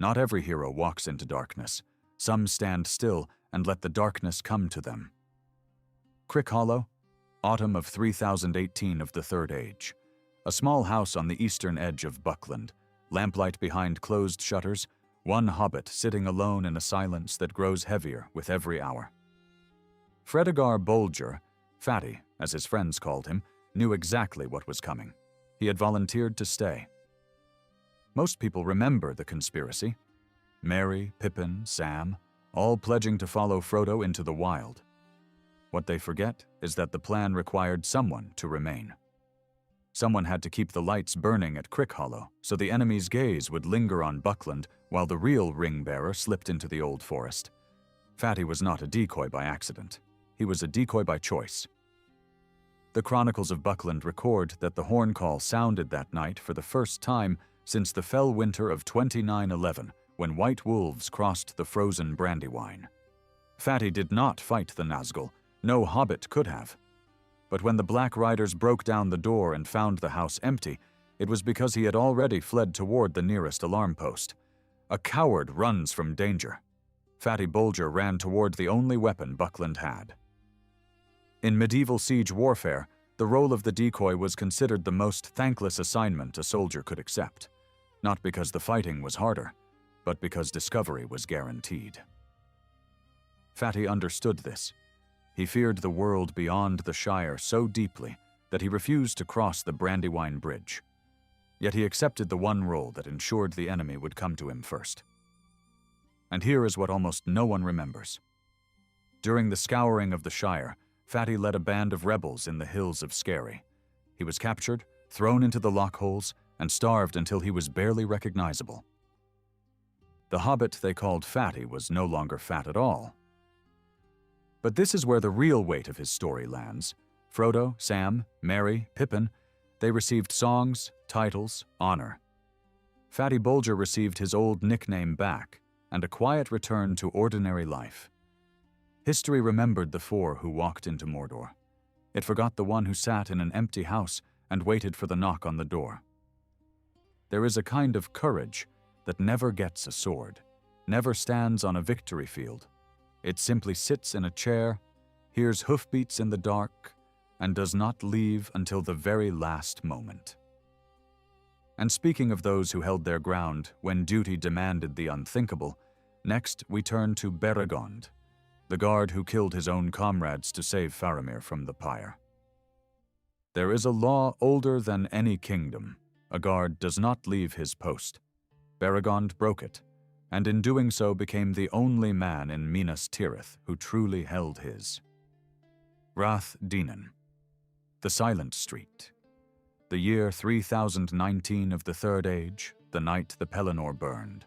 Not every hero walks into darkness. Some stand still and let the darkness come to them. Crick Hollow, autumn of 3018 of the Third Age. A small house on the eastern edge of Buckland, lamplight behind closed shutters, one hobbit sitting alone in a silence that grows heavier with every hour. Fredegar Bolger, Fatty, as his friends called him, knew exactly what was coming. He had volunteered to stay. Most people remember the conspiracy. Merry, Pippin, Sam, all pledging to follow Frodo into the wild. What they forget is that the plan required someone to remain. Someone had to keep the lights burning at Crick Hollow so the enemy's gaze would linger on Buckland while the real ring-bearer slipped into the old forest. Fatty was not a decoy by accident. He was a decoy by choice. The Chronicles of Buckland record that the horn call sounded that night for the first time since the fell winter of 2911, when white wolves crossed the frozen Brandywine. Fatty did not fight the Nazgul. No hobbit could have. But when the Black Riders broke down the door and found the house empty, it was because he had already fled toward the nearest alarm post. A coward runs from danger. Fatty Bolger ran toward the only weapon Buckland had. In medieval siege warfare, the role of the decoy was considered the most thankless assignment a soldier could accept, not because the fighting was harder, but because discovery was guaranteed. Fatty understood this. He feared the world beyond the Shire so deeply that he refused to cross the Brandywine Bridge. Yet he accepted the one role that ensured the enemy would come to him first. And here is what almost no one remembers. During the scouring of the Shire, Fatty led a band of rebels in the hills of Skerry. He was captured, thrown into the lockholes, and starved until he was barely recognizable. The hobbit they called Fatty was no longer fat at all. But this is where the real weight of his story lands. Frodo, Sam, Merry, Pippin, they received songs, titles, honor. Fatty Bolger received his old nickname back, and a quiet return to ordinary life. History remembered the four who walked into Mordor. It forgot the one who sat in an empty house and waited for the knock on the door. There is a kind of courage that never gets a sword, never stands on a victory field. It simply sits in a chair, hears hoofbeats in the dark, and does not leave until the very last moment. And speaking of those who held their ground when duty demanded the unthinkable, next we turn to Beregond, the guard who killed his own comrades to save Faramir from the pyre. There is a law older than any kingdom. A guard does not leave his post. Beregond broke it, and in doing so became the only man in Minas Tirith who truly held his. Rath Dinan, the Silent Street. The year 3019 of the Third Age, the night the Pelennor burned.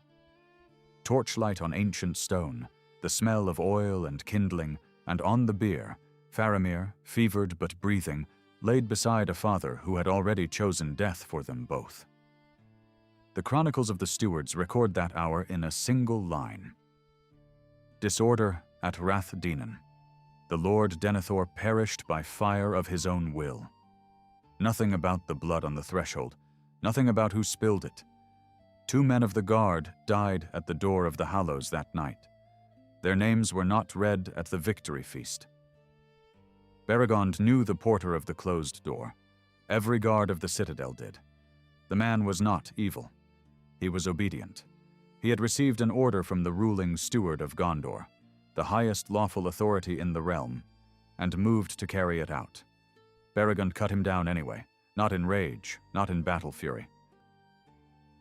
Torchlight on ancient stone, the smell of oil and kindling, and on the bier, Faramir, fevered but breathing, laid beside a father who had already chosen death for them both. The Chronicles of the Stewards record that hour in a single line. Disorder at Rath Dinan. The Lord Denethor perished by fire of his own will. Nothing about the blood on the threshold, nothing about who spilled it. 2 men of the guard died at the door of the Hallows that night. Their names were not read at the victory feast. Beregond knew the porter of the closed door. Every guard of the citadel did. The man was not evil. He was obedient. He had received an order from the ruling steward of Gondor, the highest lawful authority in the realm, and moved to carry it out. Beregond cut him down anyway, not in rage, not in battle fury.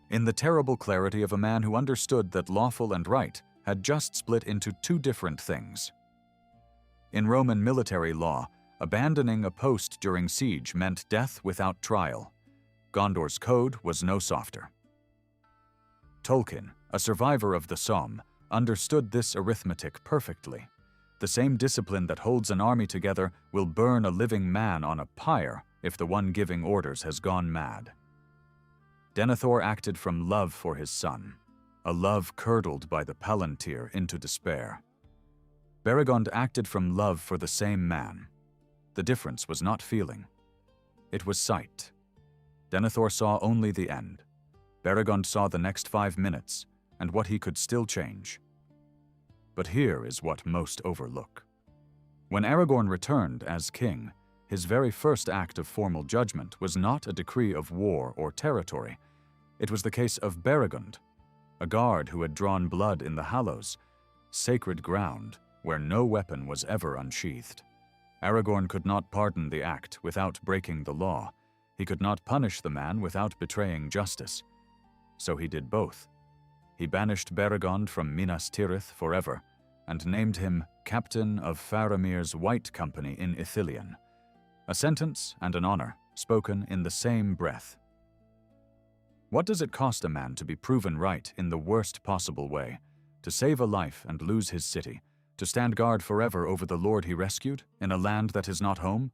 In the terrible clarity of a man who understood that lawful and right had just split into 2 different things. In Roman military law, abandoning a post during siege meant death without trial. Gondor's code was no softer. Tolkien, a survivor of the Somme, understood this arithmetic perfectly. The same discipline that holds an army together will burn a living man on a pyre if the one giving orders has gone mad. Denethor acted from love for his son, a love curdled by the Palantir into despair. Beregond acted from love for the same man. The difference was not feeling. It was sight. Denethor saw only the end. Beregond saw the next 5 minutes, and what he could still change. But here is what most overlook. When Aragorn returned as king, his very first act of formal judgment was not a decree of war or territory. It was the case of Beregond, a guard who had drawn blood in the Hallows, sacred ground where no weapon was ever unsheathed. Aragorn could not pardon the act without breaking the law. He could not punish the man without betraying justice. So he did both. He banished Beregond from Minas Tirith forever, and named him captain of Faramir's White Company in Ithilien, a sentence and an honor spoken in the same breath. What does it cost a man to be proven right in the worst possible way, to save a life and lose his city, to stand guard forever over the lord he rescued in a land that is not home?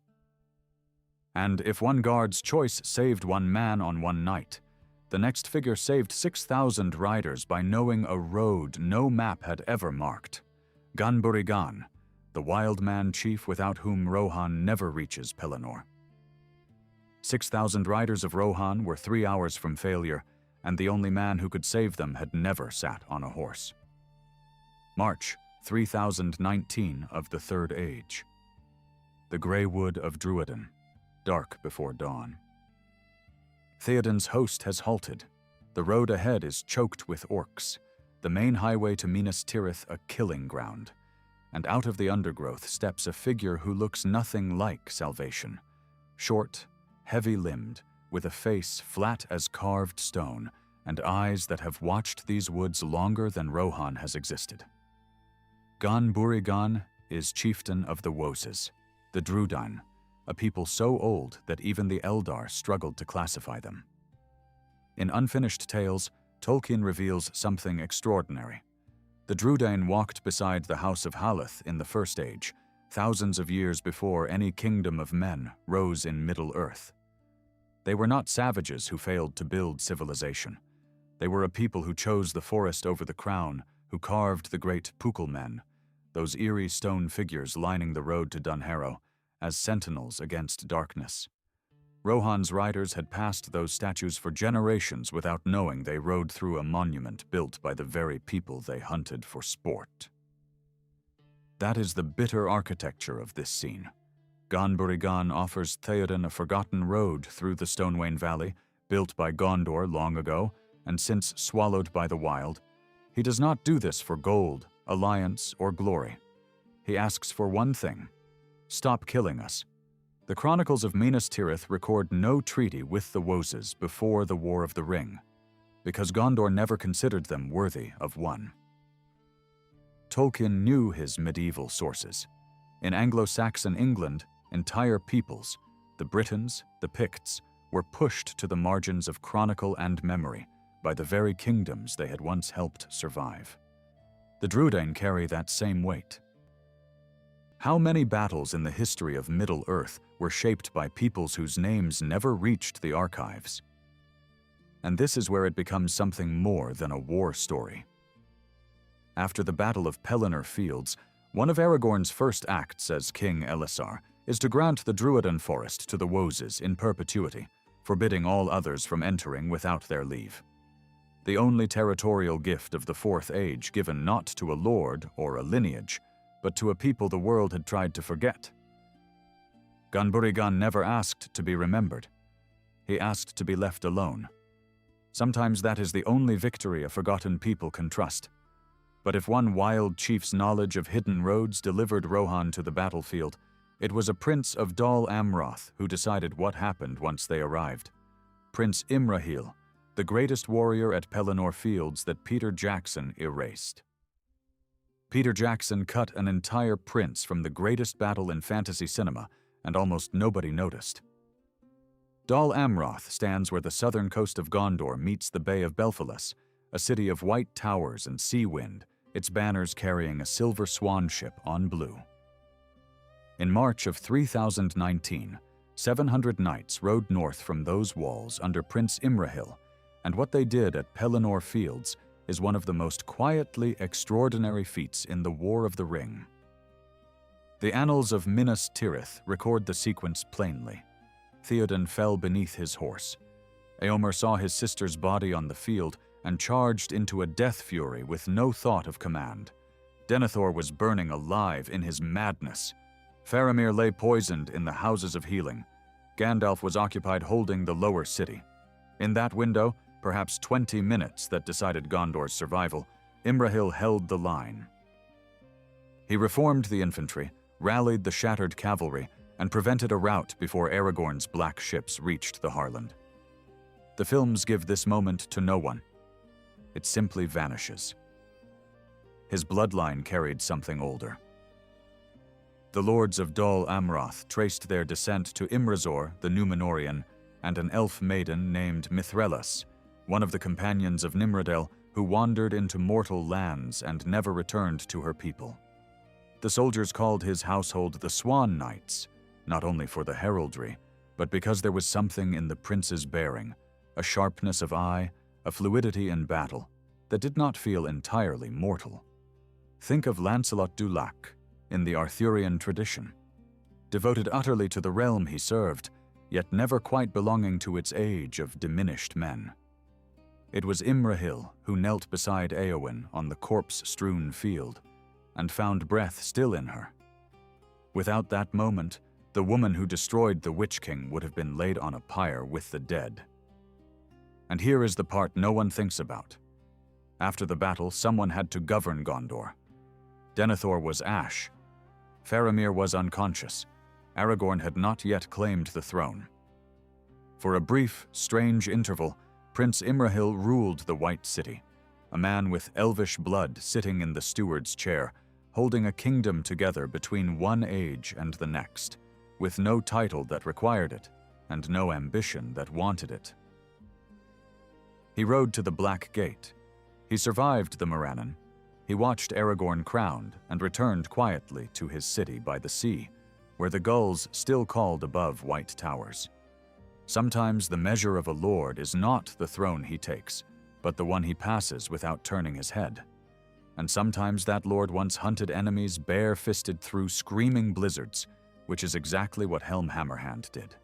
And if one guard's choice saved one man on one night, the next figure saved 6,000 riders by knowing a road no map had ever marked. Gan-Burigan, the wild man chief without whom Rohan never reaches Pelennor. 6,000 riders of Rohan were 3 hours from failure, and the only man who could save them had never sat on a horse. March 3019 of the Third Age. The grey wood of Druadan, dark before dawn. Theoden's host has halted. The road ahead is choked with orcs, the main highway to Minas Tirith a killing ground, and out of the undergrowth steps a figure who looks nothing like salvation. Short, heavy-limbed, with a face flat as carved stone, and eyes that have watched these woods longer than Rohan has existed. Gan-Burigan is chieftain of the Woses, the Drudain, a people so old that even the Eldar struggled to classify them. In Unfinished Tales, Tolkien reveals something extraordinary. The Drudain walked beside the House of Haleth in the First Age, thousands of years before any kingdom of men rose in Middle-earth. They were not savages who failed to build civilization. They were a people who chose the forest over the crown, who carved the great Pukelmen, those eerie stone figures lining the road to Dunharrow, as sentinels against darkness. Rohan's riders had passed those statues for generations without knowing they rode through a monument built by the very people they hunted for sport. That is the bitter architecture of this scene. Gan-Burigan offers Theoden a forgotten road through the Stonewain Valley, built by Gondor long ago, and since swallowed by the wild. He does not do this for gold, alliance, or glory. He asks for one thing: stop killing us. The Chronicles of Minas Tirith record no treaty with the Woses before the War of the Ring, because Gondor never considered them worthy of one. Tolkien knew his medieval sources. In Anglo-Saxon England, entire peoples, the Britons, the Picts, were pushed to the margins of chronicle and memory by the very kingdoms they had once helped survive. The Drudain carry that same weight. How many battles in the history of Middle-earth were shaped by peoples whose names never reached the archives? And this is where it becomes something more than a war story. After the Battle of Pelennor Fields, one of Aragorn's first acts as King Elessar is to grant the Druadan forest to the Woses in perpetuity, forbidding all others from entering without their leave. The only territorial gift of the Fourth Age given not to a lord or a lineage, but to a people the world had tried to forget. Gan-Burigan never asked to be remembered. He asked to be left alone. Sometimes that is the only victory a forgotten people can trust. But if one wild chief's knowledge of hidden roads delivered Rohan to the battlefield, it was a prince of Dol Amroth who decided what happened once they arrived. Prince Imrahil, the greatest warrior at Pelennor Fields that Peter Jackson erased. Peter Jackson cut an entire prince from the greatest battle in fantasy cinema, and almost nobody noticed. Dol Amroth stands where the southern coast of Gondor meets the Bay of Belfalas, a city of white towers and sea wind, its banners carrying a silver swan ship on blue. In March of 3019, 700 knights rode north from those walls under Prince Imrahil, and what they did at Pelennor Fields is one of the most quietly extraordinary feats in the War of the Ring. The annals of Minas Tirith record the sequence plainly. Theoden fell beneath his horse. Eomer saw his sister's body on the field and charged into a death fury with no thought of command. Denethor was burning alive in his madness. Faramir lay poisoned in the Houses of Healing. Gandalf was occupied holding the lower city. In that window, perhaps 20 minutes that decided Gondor's survival, Imrahil held the line. He reformed the infantry, rallied the shattered cavalry, and prevented a rout before Aragorn's black ships reached the Harland. The films give this moment to no one. It simply vanishes. His bloodline carried something older. The lords of Dol Amroth traced their descent to Imrazor, the Númenorian, and an elf maiden named Mithrellas, one of the companions of Nimrodel, who wandered into mortal lands and never returned to her people. The soldiers called his household the Swan Knights, not only for the heraldry, but because there was something in the prince's bearing, a sharpness of eye, a fluidity in battle, that did not feel entirely mortal. Think of Lancelot du Lac in the Arthurian tradition, devoted utterly to the realm he served, yet never quite belonging to its age of diminished men. It was Imrahil who knelt beside Éowyn on the corpse-strewn field, and found breath still in her. Without that moment, the woman who destroyed the Witch King would have been laid on a pyre with the dead. And here is the part no one thinks about. After the battle, someone had to govern Gondor. Denethor was ash. Faramir was unconscious. Aragorn had not yet claimed the throne. For a brief, strange interval, Prince Imrahil ruled the White City, a man with elvish blood sitting in the steward's chair, holding a kingdom together between one age and the next, with no title that required it, and no ambition that wanted it. He rode to the Black Gate. He survived the Morannon. He watched Aragorn crowned and returned quietly to his city by the sea, where the gulls still called above white towers. Sometimes the measure of a lord is not the throne he takes, but the one he passes without turning his head. And sometimes that lord once hunted enemies bare-fisted through screaming blizzards, which is exactly what Helm Hammerhand did.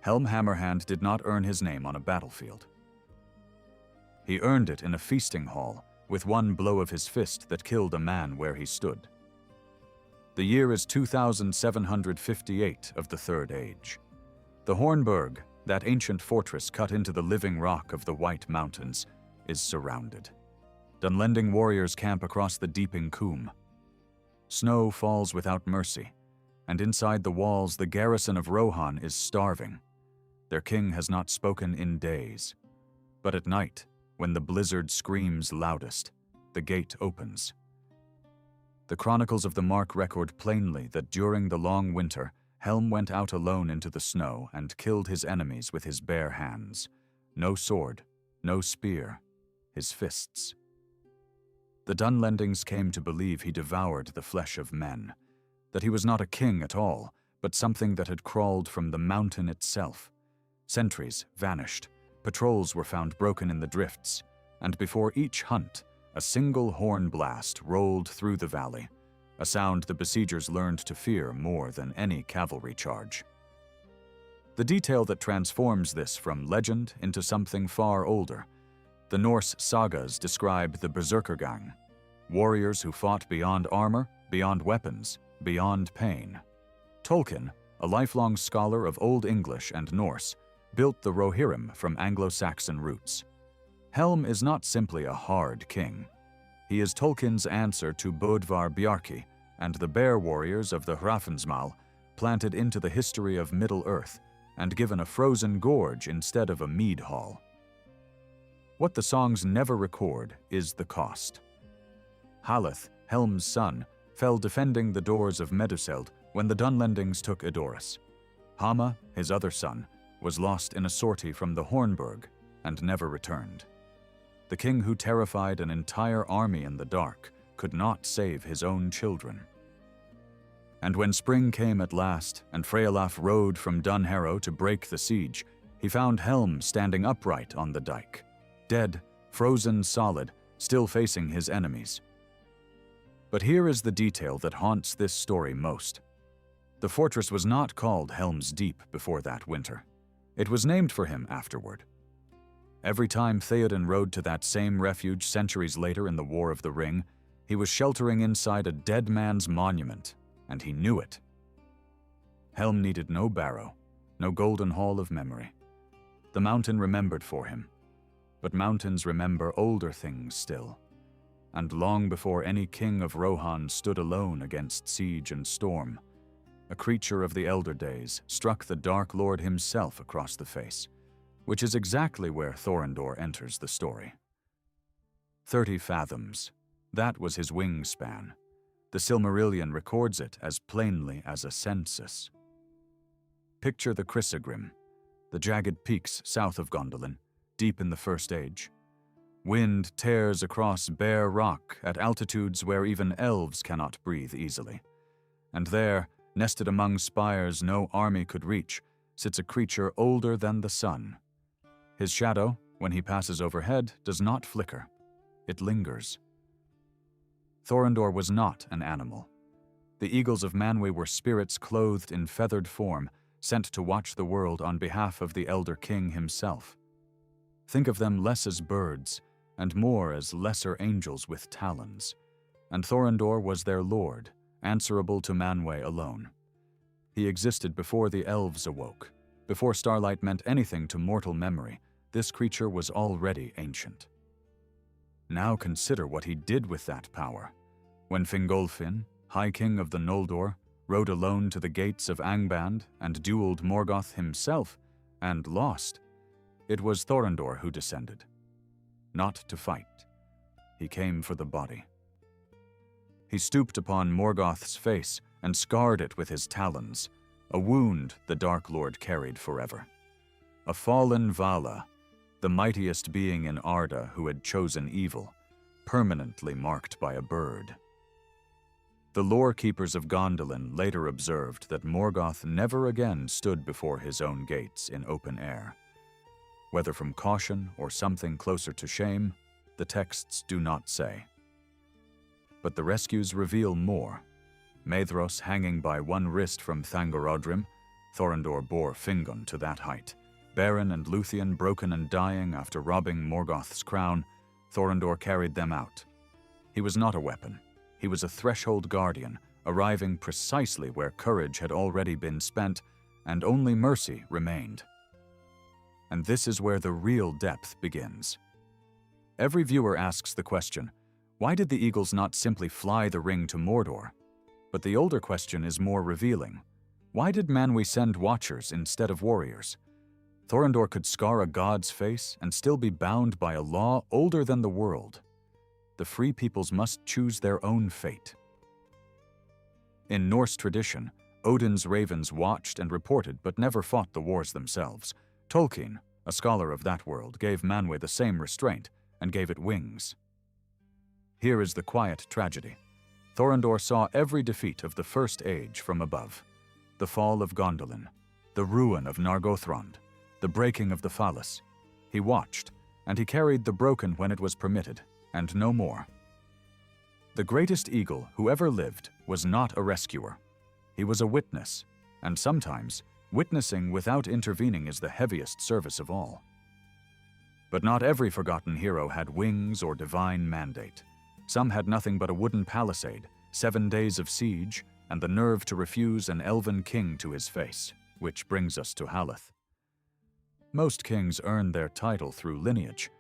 Helm Hammerhand did not earn his name on a battlefield. He earned it in a feasting hall, with one blow of his fist that killed a man where he stood. The year is 2758 of the Third Age. The Hornburg, that ancient fortress cut into the living rock of the White Mountains, is surrounded. Dunlending warriors camp across the Deeping Coombe. Snow falls without mercy, and inside the walls the garrison of Rohan is starving. Their king has not spoken in days. But at night, when the blizzard screams loudest, the gate opens. The chronicles of the Mark record plainly that during the long winter, Helm went out alone into the snow and killed his enemies with his bare hands. No sword, no spear, his fists. The Dunlendings came to believe he devoured the flesh of men, that he was not a king at all, but something that had crawled from the mountain itself. Sentries vanished, patrols were found broken in the drifts, and before each hunt, a single horn blast rolled through the valley, a sound the besiegers learned to fear more than any cavalry charge. The detail that transforms this from legend into something far older. The Norse sagas describe the Berserkergang, warriors who fought beyond armor, beyond weapons, beyond pain. Tolkien, a lifelong scholar of Old English and Norse, built the Rohirrim from Anglo-Saxon roots. Helm is not simply a hard king. He is Tolkien's answer to Bodvar Bjarki and the bear warriors of the Hrafnsmal, planted into the history of Middle-earth and given a frozen gorge instead of a mead hall. What the songs never record is the cost. Haleth, Helm's son, fell defending the doors of Meduseld when the Dunlendings took Edoras. Hama, his other son, was lost in a sortie from the Hornburg and never returned. The king who terrified an entire army in the dark could not save his own children. And when spring came at last, and Freylaf rode from Dunharrow to break the siege, he found Helm standing upright on the dike, dead, frozen solid, still facing his enemies. But here is the detail that haunts this story most. The fortress was not called Helm's Deep before that winter. It was named for him afterward. Every time Theoden rode to that same refuge centuries later in the War of the Ring, he was sheltering inside a dead man's monument, and he knew it. Helm needed no barrow, no golden hall of memory. The mountain remembered for him, but mountains remember older things still. And long before any king of Rohan stood alone against siege and storm, a creature of the elder days struck the Dark Lord himself across the face, which is exactly where Thorondor enters the story. 30 fathoms, that was his wingspan. The Silmarillion records it as plainly as a census. Picture the Crisegrim, the jagged peaks south of Gondolin, deep in the First Age. Wind tears across bare rock at altitudes where even elves cannot breathe easily. And there, nested among spires no army could reach, sits a creature older than the sun. His shadow, when he passes overhead, does not flicker. It lingers. Thorondor was not an animal. The eagles of Manwë were spirits clothed in feathered form, sent to watch the world on behalf of the Elder King himself. Think of them less as birds, and more as lesser angels with talons. And Thorondor was their lord, answerable to Manwë alone. He existed before the elves awoke. Before starlight meant anything to mortal memory, this creature was already ancient. Now consider what he did with that power. When Fingolfin, High King of the Noldor, rode alone to the gates of Angband and dueled Morgoth himself, and lost, it was Thorondor who descended. Not to fight. He came for the body. He stooped upon Morgoth's face and scarred it with his talons, a wound the Dark Lord carried forever. A fallen Vala, the mightiest being in Arda who had chosen evil, permanently marked by a bird. The lore keepers of Gondolin later observed that Morgoth never again stood before his own gates in open air. Whether from caution or something closer to shame, the texts do not say. But the rescues reveal more. Maedhros hanging by one wrist from Thangorodrim, Thorondor bore Fingon to that height. Beren and Luthien broken and dying after robbing Morgoth's crown, Thorondor carried them out. He was not a weapon. He was a threshold guardian, arriving precisely where courage had already been spent and only mercy remained. And this is where the real depth begins. Every viewer asks the question, why did the eagles not simply fly the ring to Mordor? But the older question is more revealing. Why did Manwë send watchers instead of warriors? Thorondor could scar a god's face and still be bound by a law older than the world. The free peoples must choose their own fate. In Norse tradition, Odin's ravens watched and reported but never fought the wars themselves. Tolkien, a scholar of that world, gave Manwë the same restraint and gave it wings. Here is the quiet tragedy. Thorondor saw every defeat of the First Age from above. The fall of Gondolin, the ruin of Nargothrond, the breaking of the Falus. He watched, and he carried the broken when it was permitted, and no more. The greatest eagle who ever lived was not a rescuer. He was a witness, and sometimes witnessing without intervening is the heaviest service of all. But not every forgotten hero had wings or divine mandate. Some had nothing but a wooden palisade, 7 days of siege, and the nerve to refuse an elven king to his face, which brings us to Haleth. Most kings earn their title through lineage.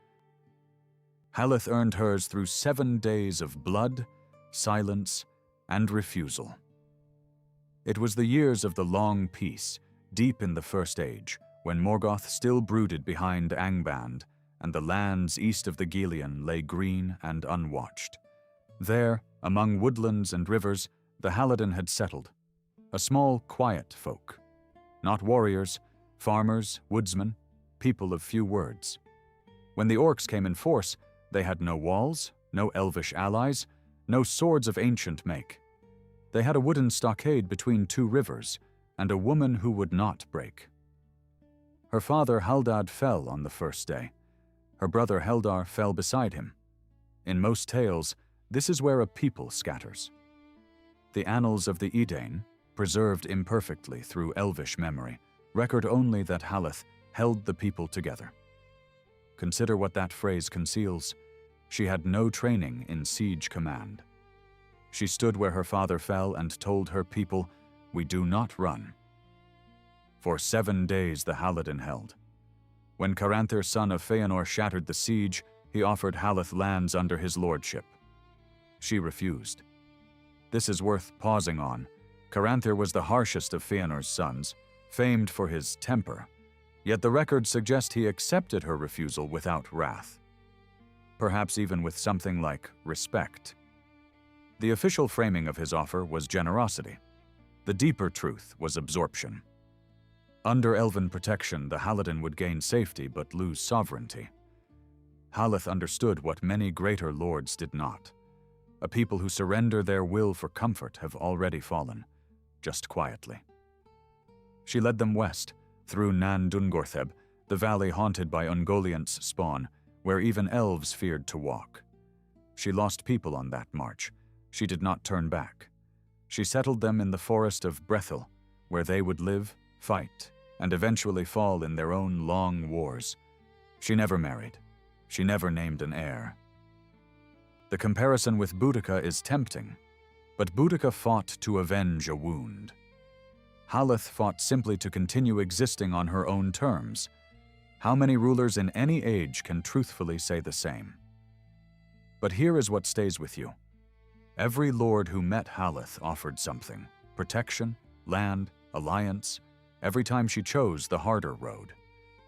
Haleth earned hers through 7 days of blood, silence, and refusal. It was the years of the Long Peace, deep in the First Age, when Morgoth still brooded behind Angband, and the lands east of the Gilean lay green and unwatched. There, among woodlands and rivers, the Halidin had settled, a small, quiet folk. Not warriors, farmers, woodsmen, people of few words. When the orcs came in force, they had no walls, no elvish allies, no swords of ancient make. They had a wooden stockade between 2 rivers, and a woman who would not break. Her father Haldad fell on the first day. Her brother Heldar fell beside him. In most tales, this is where a people scatters. The annals of the Edain, preserved imperfectly through elvish memory, record only that Haleth held the people together. Consider what that phrase conceals. She had no training in siege command. She stood where her father fell and told her people, "We do not run." For 7 days the Halidin held. When Caranthir, son of Feanor, shattered the siege, he offered Haleth lands under his lordship. She refused. This is worth pausing on. Caranthir was the harshest of Feanor's sons, famed for his temper, yet the records suggest he accepted her refusal without wrath. Perhaps even with something like respect. The official framing of his offer was generosity. The deeper truth was absorption. Under elven protection, the Halidin would gain safety but lose sovereignty. Haleth understood what many greater lords did not. A people who surrender their will for comfort have already fallen, just quietly. She led them west, through Nan Dungortheb, the valley haunted by Ungoliant's spawn, where even elves feared to walk. She lost people on that march. She did not turn back. She settled them in the forest of Brethil, where they would live, fight, and eventually fall in their own long wars. She never married. She never named an heir. The comparison with Boudica is tempting, but Boudica fought to avenge a wound. Haleth fought simply to continue existing on her own terms. How many rulers in any age can truthfully say the same? But here is what stays with you. Every lord who met Haleth offered something: protection, land, alliance, every time she chose the harder road,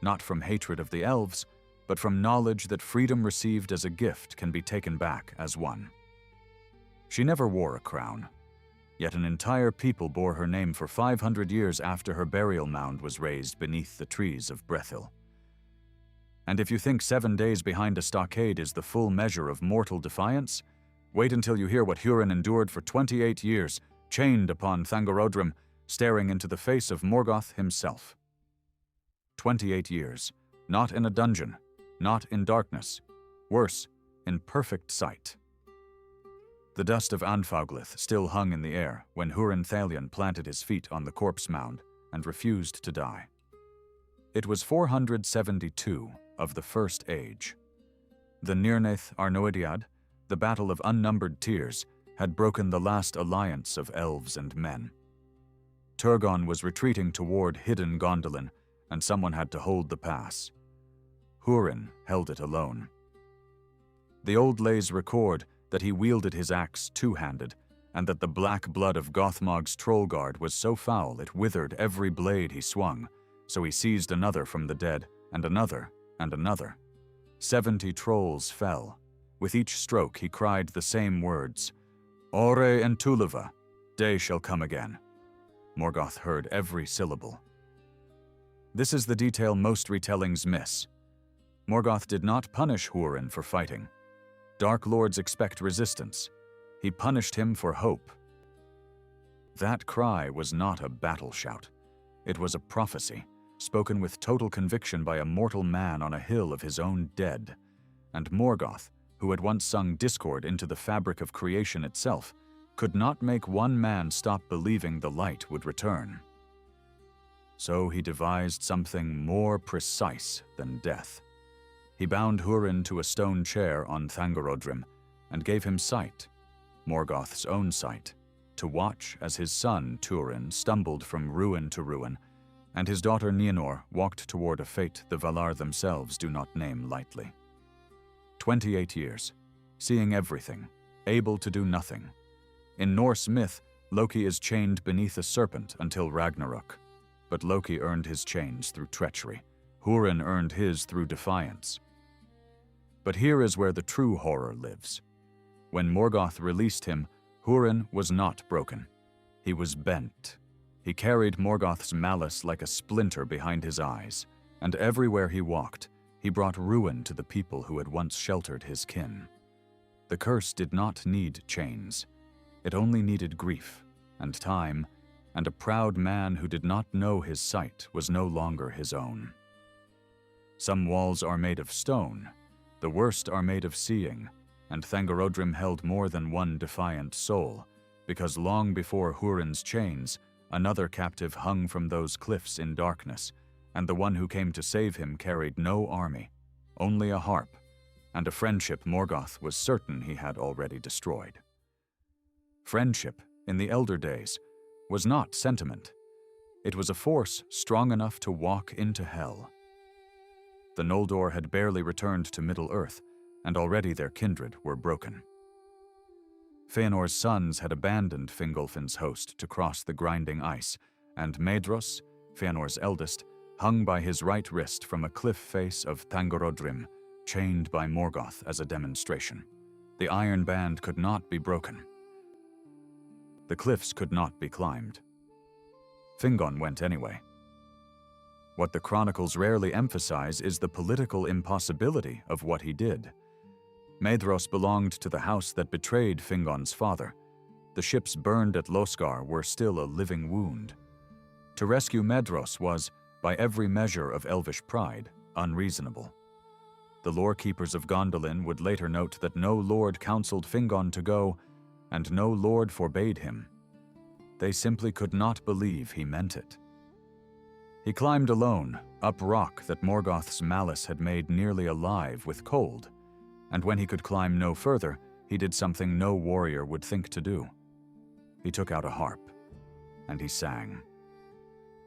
not from hatred of the elves, but from knowledge that freedom received as a gift can be taken back as one. She never wore a crown, yet an entire people bore her name for 500 years after her burial mound was raised beneath the trees of Brethil. And if you think 7 days behind a stockade is the full measure of mortal defiance, wait until you hear what Hurin endured for 28 years, chained upon Thangorodrim, staring into the face of Morgoth himself. 28 years, not in a dungeon, not in darkness, worse, in perfect sight. The dust of Anfauglith still hung in the air when Hurin Thalion planted his feet on the corpse mound and refused to die. It was 472 of the First Age. The Nirnaeth Arnoediad, the battle of unnumbered tears, had broken the last alliance of elves and men. Turgon was retreating toward hidden Gondolin, and someone had to hold the pass. Hurin held it alone. The old lays record that he wielded his axe two-handed, and that the black blood of Gothmog's Trollguard was so foul it withered every blade he swung, so he seized another from the dead, and another, and another. 70 trolls fell. With each stroke he cried the same words, "Ore and Tuluva, day shall come again." Morgoth heard every syllable. This is the detail most retellings miss. Morgoth did not punish Hurin for fighting. Dark Lords expect resistance. He punished him for hope. That cry was not a battle shout. It was a prophecy, spoken with total conviction by a mortal man on a hill of his own dead. And Morgoth, who had once sung discord into the fabric of creation itself, could not make one man stop believing the light would return. So he devised something more precise than death. He bound Hurin to a stone chair on Thangorodrim and gave him sight, Morgoth's own sight, to watch as his son Turin stumbled from ruin to ruin, and his daughter Nienor walked toward a fate the Valar themselves do not name lightly. 28 years, seeing everything, able to do nothing. In Norse myth, Loki is chained beneath a serpent until Ragnarok, but Loki earned his chains through treachery. Hurin earned his through defiance. But here is where the true horror lives. When Morgoth released him, Hurin was not broken. He was bent. He carried Morgoth's malice like a splinter behind his eyes, and everywhere he walked, he brought ruin to the people who had once sheltered his kin. The curse did not need chains. It only needed grief, and time, and a proud man who did not know his sight was no longer his own. Some walls are made of stone, the worst are made of seeing, and Thangorodrim held more than one defiant soul, because long before Hurin's chains, another captive hung from those cliffs in darkness, and the one who came to save him carried no army, only a harp, and a friendship Morgoth was certain he had already destroyed. Friendship, in the elder days, was not sentiment. It was a force strong enough to walk into hell. The Noldor had barely returned to Middle-earth, and already their kindred were broken. Feanor's sons had abandoned Fingolfin's host to cross the grinding ice, and Maedhros, Feanor's eldest, hung by his right wrist from a cliff face of Thangorodrim, chained by Morgoth as a demonstration. The iron band could not be broken. The cliffs could not be climbed. Fingon went anyway. What the chronicles rarely emphasize is the political impossibility of what he did. Maedhros belonged to the house that betrayed Fingon's father. The ships burned at Losgар were still a living wound. To rescue Maedhros was, by every measure of elvish pride, unreasonable. The lore-keepers of Gondolin would later note that no lord counseled Fingon to go, and no lord forbade him. They simply could not believe he meant it. He climbed alone, up rock that Morgoth's malice had made nearly alive with cold, and when he could climb no further, he did something no warrior would think to do. He took out a harp, and he sang.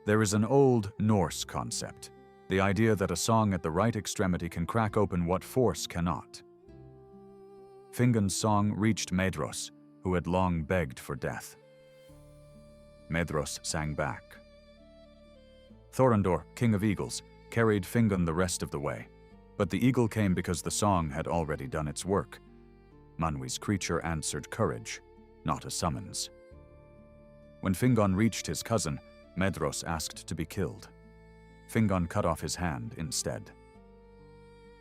There is an old Norse concept, the idea that a song at the right extremity can crack open what force cannot. Fingon's song reached Maedhros, who had long begged for death. Maedhros sang back. Thorondor, king of eagles, carried Fingon the rest of the way, but the eagle came because the song had already done its work. Manwë's creature answered courage, not a summons. When Fingon reached his cousin, Maedhros asked to be killed. Fingon cut off his hand instead.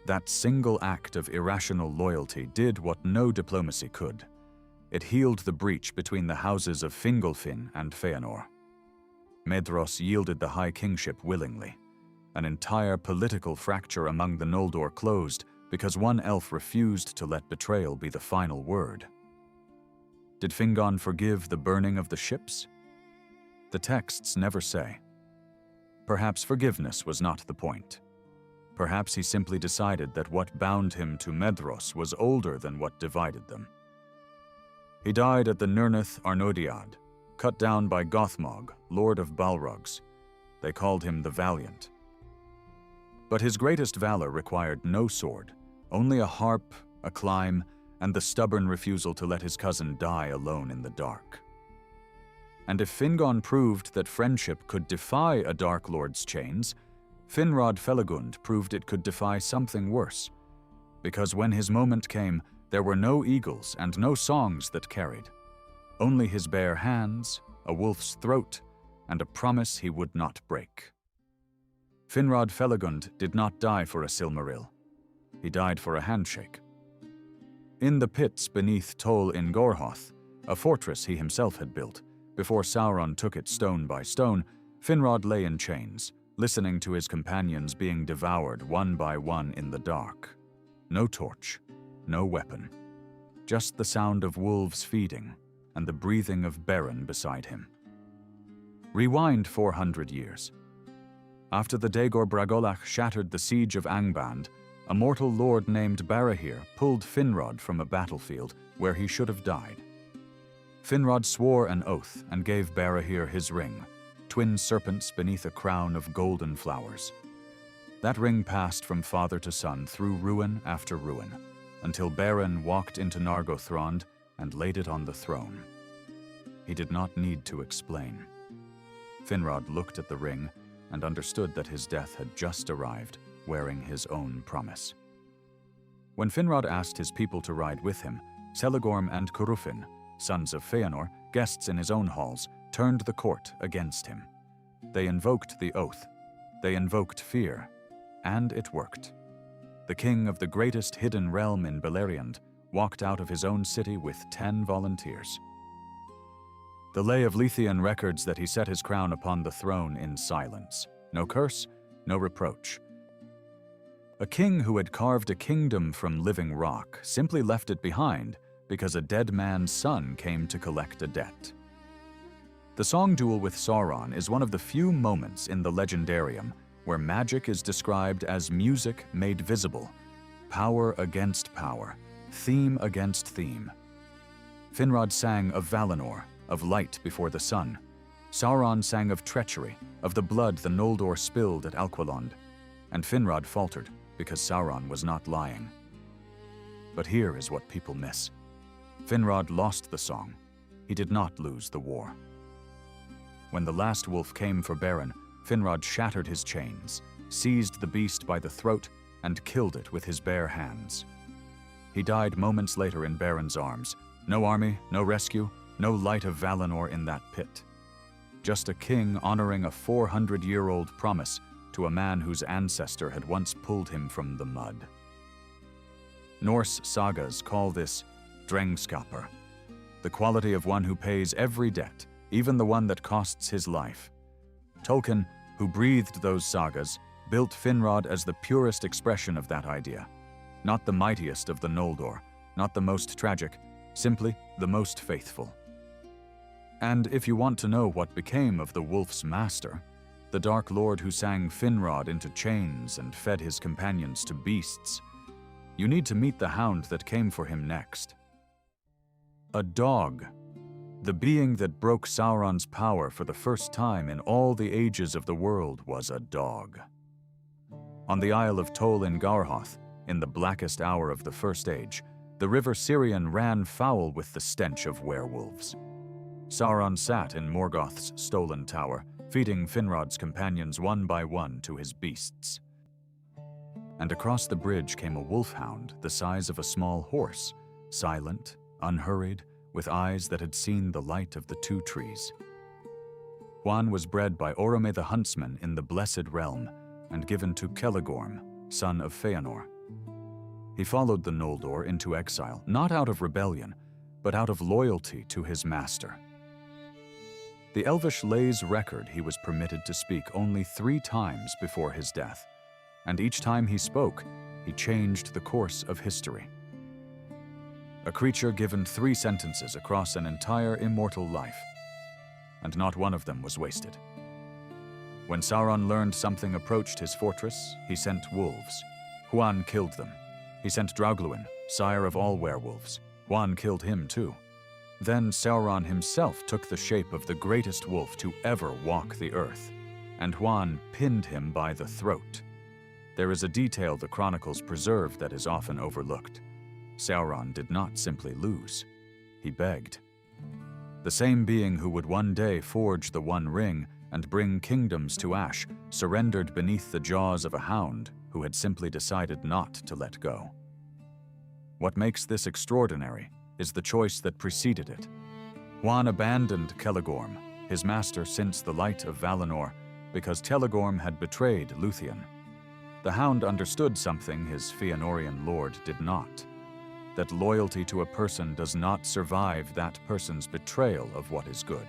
That single act of irrational loyalty did what no diplomacy could. It healed the breach between the houses of Fingolfin and Feanor. Maedhros yielded the high kingship willingly. An entire political fracture among the Noldor closed because one elf refused to let betrayal be the final word. Did Fingon forgive the burning of the ships? The texts never say. Perhaps forgiveness was not the point. Perhaps he simply decided that what bound him to Maedhros was older than what divided them. He died at the Nirnaeth Arnodiad, cut down by Gothmog, lord of Balrogs. They called him the Valiant. But his greatest valor required no sword, only a harp, a climb, and the stubborn refusal to let his cousin die alone in the dark. And if Fingon proved that friendship could defy a Dark Lord's chains, Finrod Felagund proved it could defy something worse. Because when his moment came, there were no eagles and no songs that carried. Only his bare hands, a wolf's throat, and a promise he would not break. Finrod Felagund did not die for a Silmaril. He died for a handshake. In the pits beneath Tol in Gorhoth, a fortress he himself had built, before Sauron took it stone by stone, Finrod lay in chains, listening to his companions being devoured one by one in the dark. No torch, no weapon, just the sound of wolves feeding and the breathing of Beren beside him. Rewind 400 years. After the Dagor Bragolach shattered the siege of Angband, a mortal lord named Barahir pulled Finrod from a battlefield where he should have died. Finrod swore an oath and gave Barahir his ring, twin serpents beneath a crown of golden flowers. That ring passed from father to son through ruin after ruin, until Beren walked into Nargothrond and laid it on the throne. He did not need to explain. Finrod looked at the ring and understood that his death had just arrived, wearing his own promise. When Finrod asked his people to ride with him, Celegorm and Curufin, sons of Feanor, guests in his own halls, turned the court against him. They invoked the oath. They invoked fear. And it worked. The king of the greatest hidden realm in Beleriand walked out of his own city with 10 volunteers. The Lay of Lithien records that he set his crown upon the throne in silence. No curse, no reproach. A king who had carved a kingdom from living rock simply left it behind because a dead man's son came to collect a debt. The song duel with Sauron is one of the few moments in the Legendarium where magic is described as music made visible power against power, theme against theme. Finrod sang of Valinor, of light before the sun. Sauron sang of treachery, of the blood the Noldor spilled at Alqualond, and Finrod faltered because Sauron was not lying. But here is what people miss. Finrod lost the song. He did not lose the war. When the last wolf came for Beren, Finrod shattered his chains, seized the beast by the throat, and killed it with his bare hands. He died moments later in Beren's arms. No army, no rescue, no light of Valinor in that pit. Just a king honoring a 400-year-old promise to a man whose ancestor had once pulled him from the mud. Norse sagas call this drengskaper, the quality of one who pays every debt, even the one that costs his life. Tolkien, who breathed those sagas, built Finrod as the purest expression of that idea. Not the mightiest of the Noldor, not the most tragic, simply the most faithful. And if you want to know what became of the wolf's master, the Dark Lord who sang Finrod into chains and fed his companions to beasts, you need to meet the hound that came for him next. A dog. The being that broke Sauron's power for the first time in all the ages of the world was a dog. On the Isle of Tol in Garhoth, in the blackest hour of the First Age, the river Sirion ran foul with the stench of werewolves. Sauron sat in Morgoth's stolen tower, feeding Finrod's companions one by one to his beasts. And across the bridge came a wolfhound the size of a small horse, silent, unhurried, with eyes that had seen the light of the two trees. Juan was bred by Orome the huntsman in the Blessed Realm and given to Celegorm, son of Feanor. He followed the Noldor into exile, not out of rebellion, but out of loyalty to his master. The Elvish Lay's record he was permitted to speak only 3 times before his death, and each time he spoke, he changed the course of history. A creature given 3 sentences across an entire immortal life, and not one of them was wasted. When Sauron learned something approached his fortress, he sent wolves. Huan killed them. He sent Draugluin, sire of all werewolves. Huan killed him too. Then Sauron himself took the shape of the greatest wolf to ever walk the earth, and Huan pinned him by the throat. There is a detail the chronicles preserve that is often overlooked. Sauron did not simply lose. He begged. The same being who would one day forge the One Ring and bring kingdoms to ash surrendered beneath the jaws of a hound who had simply decided not to let go. What makes this extraordinary is the choice that preceded it. Huan abandoned Celegorm, his master since the light of Valinor, because Celegorm had betrayed Luthien. The hound understood something his Feanorian lord did not, that loyalty to a person does not survive that person's betrayal of what is good.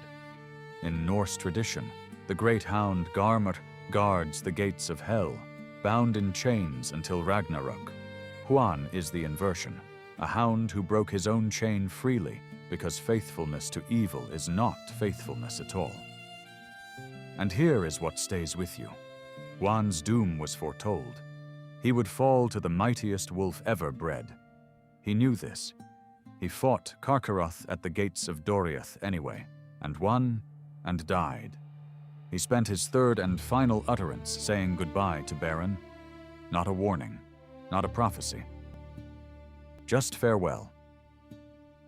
In Norse tradition, the great hound Garmr guards the gates of hell, bound in chains until Ragnarok. Huan is the inversion, a hound who broke his own chain freely because faithfulness to evil is not faithfulness at all. And here is what stays with you. Huan's doom was foretold. He would fall to the mightiest wolf ever bred. He knew this. He fought Carcharoth at the gates of Doriath anyway, and won, and died. He spent his 3rd and final utterance saying goodbye to Beren. Not a warning, not a prophecy. Just farewell.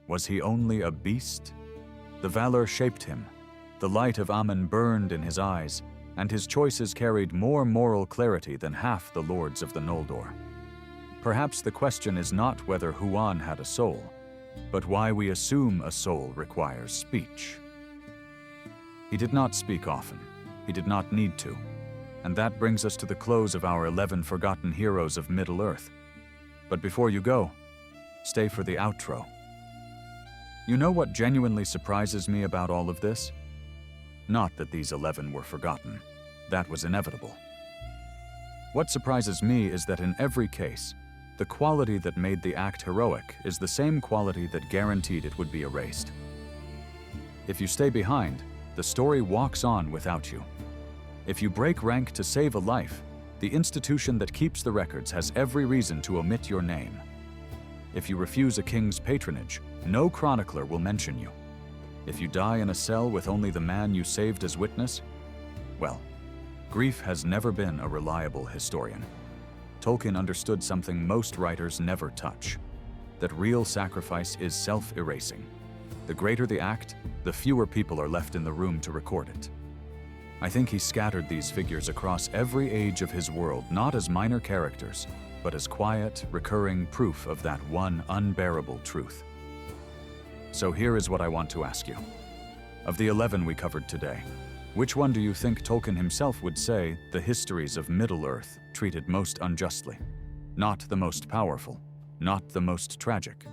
Was he only a beast? The valor shaped him. The light of Amen burned in his eyes, and his choices carried more moral clarity than half the lords of the Noldor. Perhaps the question is not whether Huan had a soul, but why we assume a soul requires speech. He did not speak often. He did not need to. And that brings us to the close of our 11 forgotten heroes of Middle-earth. But before you go, stay for the outro. You know what genuinely surprises me about all of this? Not that these 11 were forgotten. That was inevitable. What surprises me is that in every case, the quality that made the act heroic is the same quality that guaranteed it would be erased. If you stay behind, the story walks on without you. If you break rank to save a life, The institution that keeps the records has every reason to omit your name. If you refuse a king's patronage, no chronicler will mention you. If you die in a cell with only the man you saved as witness, well, grief has never been a reliable historian. Tolkien understood something most writers never touch, that real sacrifice is self-erasing. The greater the act, the fewer people are left in the room to record it. I think he scattered these figures across every age of his world, not as minor characters, but as quiet, recurring proof of that one unbearable truth. So here is what I want to ask you. Of the 11 we covered today, which one do you think Tolkien himself would say the histories of Middle-earth treated most unjustly? Not the most powerful, not the most tragic,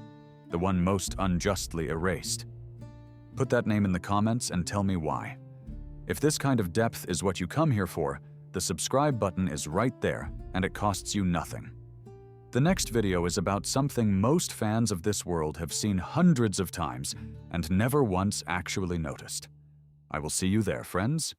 the one most unjustly erased. Put that name in the comments and tell me why. If this kind of depth is what you come here for, the subscribe button is right there, and it costs you nothing. The next video is about something most fans of this world have seen hundreds of times and never once actually noticed. I will see you there, friends.